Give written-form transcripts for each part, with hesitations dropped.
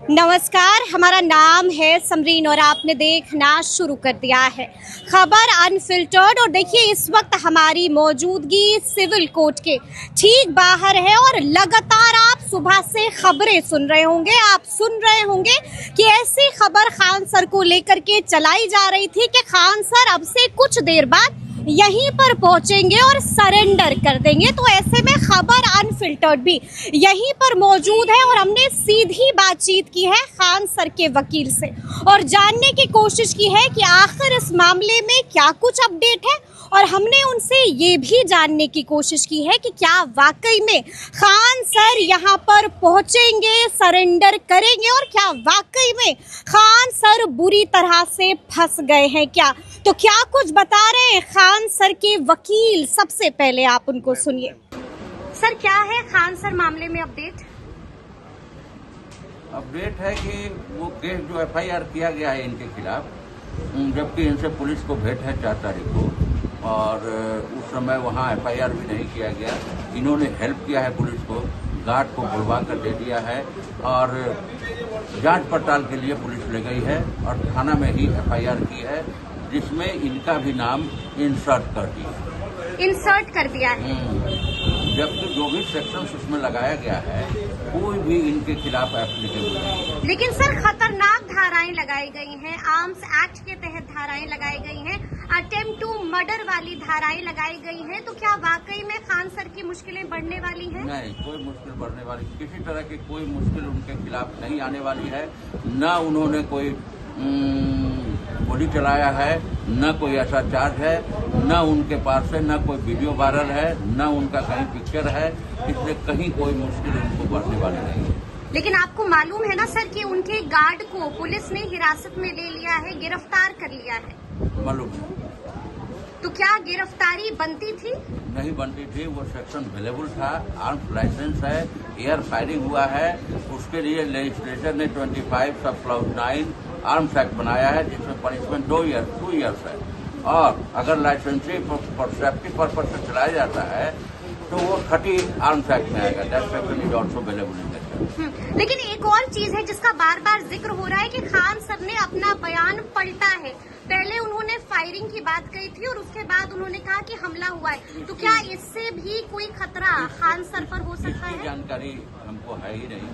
नमस्कार, हमारा नाम है समरीन और आपने देखना शुरू कर दिया है खबर अनफिल्टर्ड। और देखिए, इस वक्त हमारी मौजूदगी सिविल कोर्ट के ठीक बाहर है और लगातार आप सुबह से खबरें सुन रहे होंगे कि ऐसी खबर खान सर को लेकर के चलाई जा रही थी कि खान सर अब से कुछ देर बाद यहीं पर पहुंचेंगे और सरेंडर कर देंगे। तो ऐसे में खबर अनफिल्टर्ड भी यहीं पर मौजूद है और हमने सीधी बातचीत की है खान सर के वकील से और जानने की कोशिश की है कि आखिर इस मामले में क्या कुछ अपडेट है। और हमने उनसे ये भी जानने की कोशिश की है कि क्या वाकई में खान सर यहाँ पर पहुंचेंगे, सरेंडर करेंगे और क्या वाकई में खान सर बुरी तरह से फंस गए हैं क्या। तो क्या कुछ बता रहे हैं खान सर के वकील, सबसे पहले आप उनको सुनिए। सर, क्या है खान सर मामले में अपडेट? अपडेट है कि वो केस जो एफआईआर किया गया है इनके खिलाफ, जबकि इनसे पुलिस को भेंट है 4 तारीख को और उस समय वहाँ एफआईआर भी नहीं किया गया। इन्होंने हेल्प किया है पुलिस को, गार्ड को बुलवा कर दे दिया है और जांच पड़ताल के लिए पुलिस ले गई है और थाना में ही एफआईआर की है, जिसमें इनका भी नाम इंसर्ट कर दिया है। जबकि जो भी सेक्शन उसमें लगाया गया है कोई भी इनके खिलाफ एप्लीकेबल नहीं है। लेकिन सर, खतरनाक धाराएं लगाई गई हैं, आर्म्स एक्ट के तहत धाराएं लगाई गई हैं, अटेम्प्ट टू मर्डर वाली धाराएं लगाई गई हैं। तो क्या वाकई में खान सर की मुश्किलें बढ़ने वाली हैं? नहीं, कोई मुश्किल बढ़ने वाली, किसी तरह की कोई मुश्किल उनके खिलाफ नहीं आने वाली है। न उन्होंने कोई गोली चलाया है, न कोई ऐसा चार्ज है, न उनके पास से न कोई वीडियो वायरल है, न उनका कहीं पिक्चर है, इसलिए कहीं कोई मुश्किल उनको बढ़ने वाली नहीं है। लेकिन आपको मालूम है ना सर कि उनके गार्ड को पुलिस ने हिरासत में ले लिया है, गिरफ्तार कर लिया है। मालूम है। तो क्या गिरफ्तारी बनती थी? नहीं बनती थी, वो सेक्शन अवेलेबल था, आर्म्स लाइसेंस है, एयर फायरिंग हुआ है, उसके लिए लेजिस्लेचर ने 25 सब क्लाउज 9 आर्म्स एक्ट बनाया है, जिसमें पनिशमेंट 2 ईयर्स है। और अगर लाइसेंसी फॉर सेफ्टी पर्पज से चलाया जाता है तो वो 30 आर्म्स एक्ट में आएगा। That section is also available in that. लेकिन एक और चीज है जिसका बार बार जिक्र हो रहा है कि खान सर ने अपना बयान पलटा है। पहले उन्होंने फायरिंग की बात कही थी और उसके बाद उन्होंने कहा कि हमला हुआ है। तो क्या इससे भी कोई खतरा खान सर पर हो सकता है? जानकारी हमको है ही नहीं।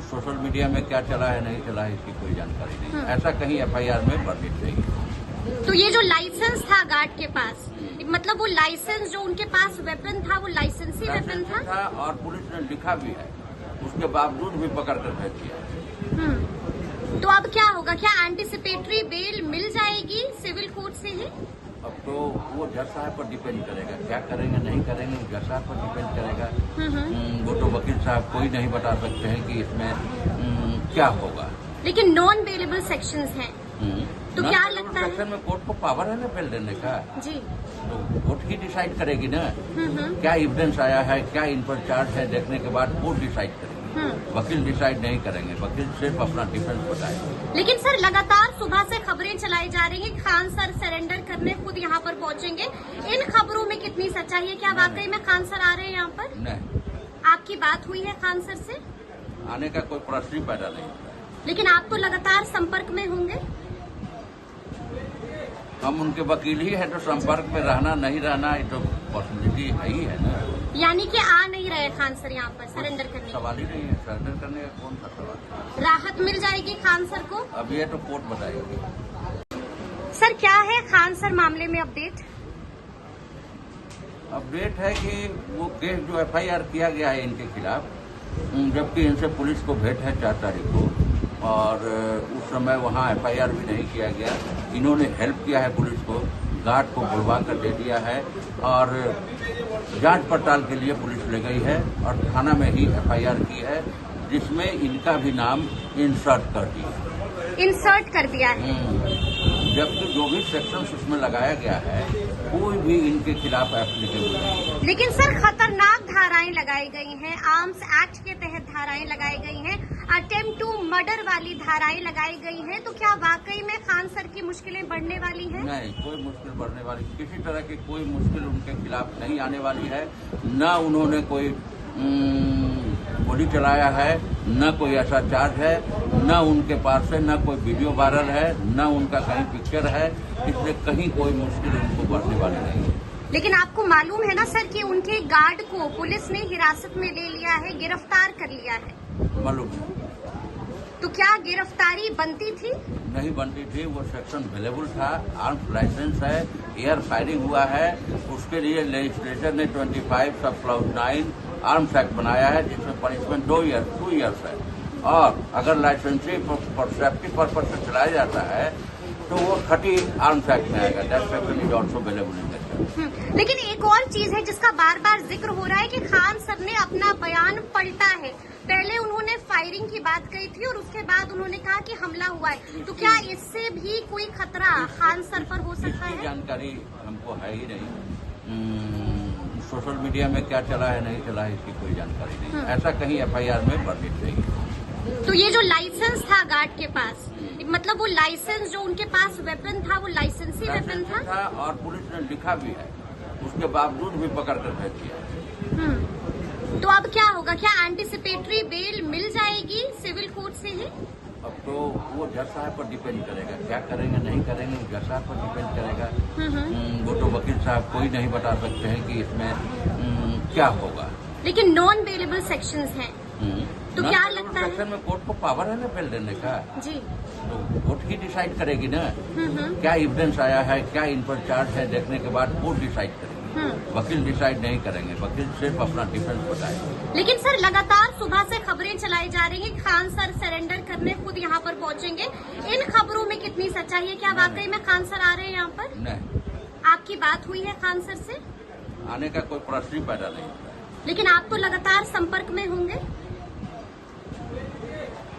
सोशल मीडिया में क्या चला है नहीं चला है इसकी कोई जानकारी नहीं। ऐसा कहीं एफआईआर में वर्णित नहीं। तो ये जो लाइसेंस था गार्ड के पास, मतलब वो लाइसेंस जो उनके पास वेपन था वो लाइसेंसी वेपन था और पुलिस ने लिखा भी है, उसके बावजूद भी पकड़ कर भेज दिया। तो अब क्या होगा? क्या एंटीसिपेटरी बेल मिल जाएगी सिविल कोर्ट से ही? अब तो वो जज साहब पर डिपेंड करेगा, क्या करेंगे नहीं करेंगे वो जज साहब पर डिपेंड करेगा। वो तो वकील साहब कोई नहीं बता सकते हैं कि इसमें क्या होगा। लेकिन नॉन बेलेबल सेक्शंस हैं, तो क्या लगता है? सेक्शन में कोर्ट को पावर है ना बेल देने का जी, तो कोर्ट ही डिसाइड करेगी ना क्या एविडेंस आया है, क्या इन पर चार्ज है, देखने के बाद कोर्ट डिसाइड करेगी। वकील डिसाइड नहीं करेंगे, वकील सिर्फ अपना डिफेंस बताएंगे। लेकिन सर, लगातार सुबह से खबरें चलाई जा रही हैं खान सर सरेंडर करने खुद यहाँ पर पहुँचेंगे। इन खबरों में कितनी सच्चाई है? क्या वाकई में खान सर आ रहे हैं यहाँ पर? नहीं। आपकी बात हुई है खान सर से? आने का कोई प्रश्न ही पैदा नहीं। लेकिन आप तो लगातार संपर्क में होंगे। हम उनके वकील ही है तो संपर्क में रहना नहीं रहना ये तो पॉसिबिलिटी है ही है ना। यानी कि आ नहीं रहे खान सर यहाँ पर सरेंडर करने? सवाल ही नहीं है, सरेंडर करने का कौन सा सवाल। राहत मिल जाएगी खान सर को? अब ये तो कोर्ट बताएगी। सर, क्या है खान सर मामले में अपडेट? अपडेट है कि वो केस जो एफआईआर किया गया है इनके खिलाफ, जबकि इनसे पुलिस को भेंट है 4 तारीख को और उस समय वहाँ एफआईआर भी नहीं किया गया। इन्होंने हेल्प किया है पुलिस को, गार्ड को बुलवा कर दे दिया है और जांच पड़ताल के लिए पुलिस ले गई है और थाना में ही एफआईआर की है, जिसमें इनका भी नाम इंसर्ट कर दिया है। जबकि जो भी सेक्शन उसमें लगाया गया है कोई भी इनके खिलाफ एप्लीकेबल नहीं है। लेकिन सर, खतरनाक धाराएं लगाई गई हैं, आर्म्स एक्ट के तहत धाराएं लगाई गई हैं, अटेम्प्ट टू मर्डर वाली धाराएं लगाई गई हैं। तो क्या वाकई में खान सर की मुश्किलें बढ़ने वाली हैं? नहीं, कोई मुश्किल बढ़ने वाली, किसी तरह की कोई मुश्किल उनके खिलाफ नहीं आने वाली है। न उन्होंने कोई गोली चलाया है, न कोई ऐसा चार्ज है, न उनके पास से न कोई वीडियो वायरल है, न उनका कहीं पिक्चर है, इसलिए कहीं कोई मुश्किल उनको बढ़ने वाली नहीं है। लेकिन आपको मालूम है ना सर कि उनके गार्ड को पुलिस ने हिरासत में ले लिया है, गिरफ्तार कर लिया है। मालूम है। तो क्या गिरफ्तारी बनती थी? नहीं बनती थी, वो सेक्शन अवेलेबल था, आर्म्स लाइसेंस है, एयर फायरिंग हुआ है, उसके लिए लेजिस्लेचर ने 25 सब क्लाउज 9 आर्म्स एक्ट बनाया है, जिसमें पनिशमेंट 2 ईयर्स है। और अगर लाइसेंसी फॉर सेफ्टी पर्पज से चलाया जाता है तो वो 30 आर्म्स एक्ट में आएगा। That section is also available in that. लेकिन एक और चीज है जिसका बार बार जिक्र हो रहा है कि खान सर ने अपना बयान पलटा है। पहले उन्होंने फायरिंग की बात कही थी और उसके बाद उन्होंने कहा कि हमला हुआ है। तो क्या इससे भी कोई खतरा खान सर पर हो सकता है? जानकारी हमको है ही नहीं। सोशल मीडिया में क्या चला है नहीं चला है इसकी कोई जानकारी नहीं। ऐसा कहीं FIR में वर्णित नहीं। तो ये जो लाइसेंस था गार्ड के पास, मतलब वो लाइसेंस जो उनके पास वेपन था वो लाइसेंसी वेपन था और पुलिस ने लिखा भी है, उसके बावजूद भी पकड़ कर भेज दिया। तो अब क्या होगा? क्या एंटीसिपेटरी बेल मिल जाएगी सिविल कोर्ट से ही? अब तो वो जज साहब पर डिपेंड करेगा, क्या करेंगे नहीं करेंगे वो जज साहब पर डिपेंड करेगा। वो तो वकील साहब कोई नहीं बता सकते हैं कि इसमें क्या होगा। लेकिन नॉन बेलेबल सेक्शंस हैं, तो क्या लगता है? सेक्शन में कोर्ट को पावर है ना बेल देने का जी, तो कोर्ट ही डिसाइड करेगी ना क्या एविडेंस आया है, क्या इन पर चार्ज है, देखने के बाद कोर्ट डिसाइड करेगी। वकील डिसाइड नहीं करेंगे, वकील सिर्फ अपना डिफेंस बताएंगे। लेकिन सर लगातार सुबह से खबरें चलाई जा रही हैं खान सर सरेंडर करने खुद यहाँ पर पहुँचेंगे। इन खबरों में कितनी सच्चाई है? क्या वाकई में खान सर आ रहे हैं यहाँ पर? नहीं। आपकी बात हुई है खान सर से? आने का कोई प्रश्न ही पैदा नहीं होता। लेकिन आप तो लगातार संपर्क में होंगे।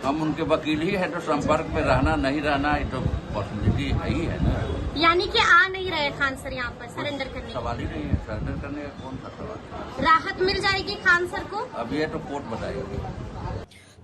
हम उनके वकील ही है तो संपर्क में रहना नहीं रहना ये तो पॉसिबिलिटी है ही है ना। यानी कि आ नहीं रहे खान सर यहाँ पर सरेंडर करने? सवाल ही नहीं है, सरेंडर करने का कौन सा सवाल। राहत मिल जाएगी खान सर को? अब ये तो कोर्ट बताएगी।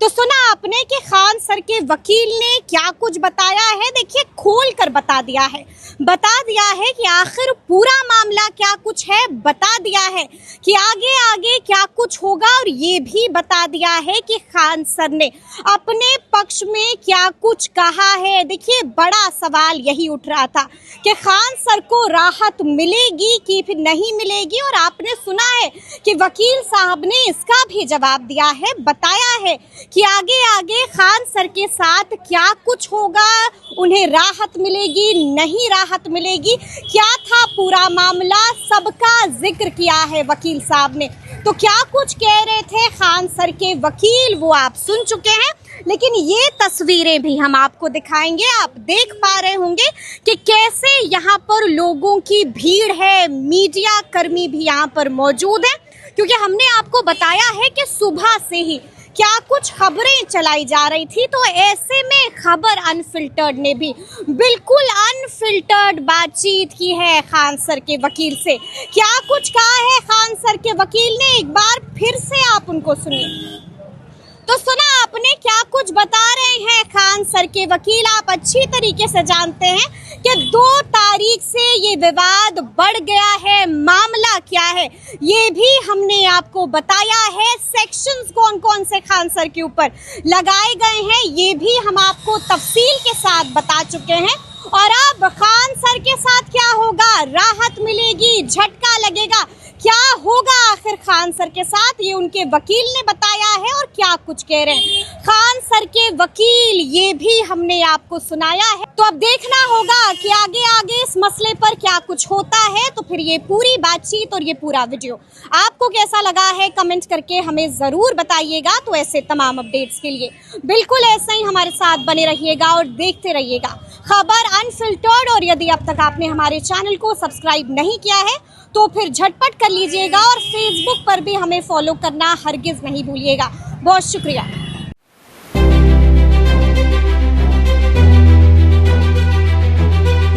तो सुना आपने कि खान सर के वकील ने क्या कुछ बताया है। देखिए खोल कर बता दिया है कि आखिर पूरा मामला क्या कुछ है, बता दिया है कि आगे आगे क्या कुछ होगा, और ये भी बता दिया है कि खान सर ने अपने पक्ष में क्या कुछ कहा है। देखिए बड़ा सवाल यही उठ रहा था कि खान सर को राहत मिलेगी कि फिर नहीं मिलेगी, और आपने सुना है कि वकील साहब ने इसका भी जवाब दिया है, बताया है कि आगे आगे खान सर के साथ क्या कुछ होगा, उन्हें राहत मिलेगी नहीं राहत मिलेगी, क्या था पूरा मामला, सबका जिक्र किया है वकील साहब ने। तो क्या कुछ कह रहे थे खान सर के वकील वो आप सुन चुके हैं, लेकिन ये तस्वीरें भी हम आपको दिखाएंगे। आप देख पा रहे होंगे कि कैसे यहाँ पर लोगों की भीड़ है, मीडिया कर्मी भी यहाँ पर मौजूद है, क्योंकि हमने आपको बताया है कि सुबह से ही क्या कुछ खबरें चलाई जा रही थी। तो ऐसे में खबर अनफिल्टर्ड ने भी बिल्कुल अनफिल्टर्ड बातचीत की है खान सर के वकील से। क्या कुछ कहा है खान सर के वकील ने, एक बार फिर से आप उनको सुनिए। तो सुना आपने क्या कुछ बता रहे हैं खान सर के वकील। आप अच्छी तरीके से जानते हैं कि 2 तारीख से ये विवाद बढ़ गया है। मामला क्या है ये भी हमने आपको बताया है, सेक्शंस कौन कौन से खान सर के ऊपर लगाए गए हैं ये भी हम आपको तफसील के साथ बता चुके हैं। और अब खान सर के साथ क्या होगा, राहत मिलेगी, झटका लगेगा, क्या होगा आखिर खान सर के साथ, ये उनके वकील ने बताया है। और क्या कुछ कह रहे हैं खान सर के वकील ये भी हमने आपको सुनाया है। तो अब देखना होगा कि आगे आगे इस मसले पर क्या कुछ होता है। तो फिर ये पूरी बातचीत और ये पूरा वीडियो आपको कैसा लगा है कमेंट करके हमें जरूर बताइएगा। तो ऐसे तमाम अपडेट्स के लिए बिल्कुल ऐसे ही हमारे साथ बने रहिएगा और देखते रहिएगा खबर अनफिल्टर्ड। और यदि अब तक आपने हमारे चैनल को सब्सक्राइब नहीं किया है तो फिर झटपट कर लीजिएगा, और फेसबुक पर भी हमें फॉलो करना हरगिज नहीं भूलिएगा। बहुत शुक्रिया।